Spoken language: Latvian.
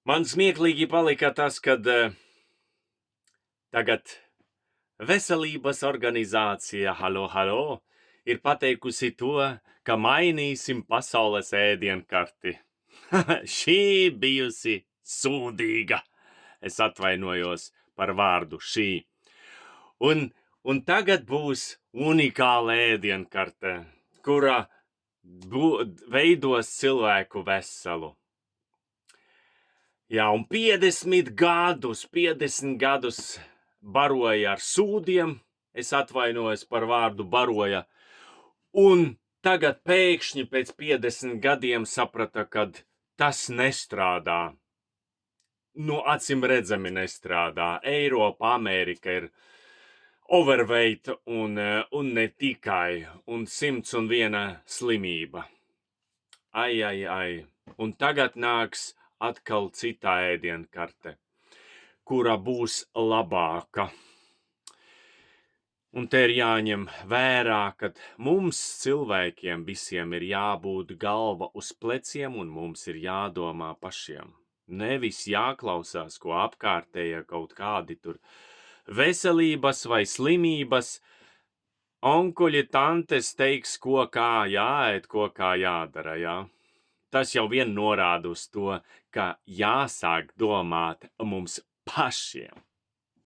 Man smieklīgi palika tas, kad tagad veselības organizācija Halo, ir pateikusi to, ka mainīsim pasaules ēdienkarti. Šī bijusi sūdīga. Es atvainojos par vārdu šī. Un tagad būs unikāla ēdienkarte, kura veidos cilvēku veselu. Jā, un 50 gadus baroja ar sūdiem, es atvainojos par vārdu baroja, un tagad pēkšņi pēc 50 gadiem saprata, kad tas nestrādā. Acim redzami nestrādā. Eiropa, Amerika ir overweight un ne tikai, un 101 slimība. Ai. Un tagad nāks atkal citā ēdienkarte, kura būs labāka. Un te ir jāņem vērā, ka mums cilvēkiem visiem ir jābūt galva uz pleciem un mums ir jādomā pašiem. Nevis jāklausās, ko apkārtēja kaut kādi tur veselības vai slimības. Onkuļi, tantes teiks, ko kā jāēd, ko kā jādara, jā. Tas jau vien norāda uz to, ka jāsāk domāt mums pašiem.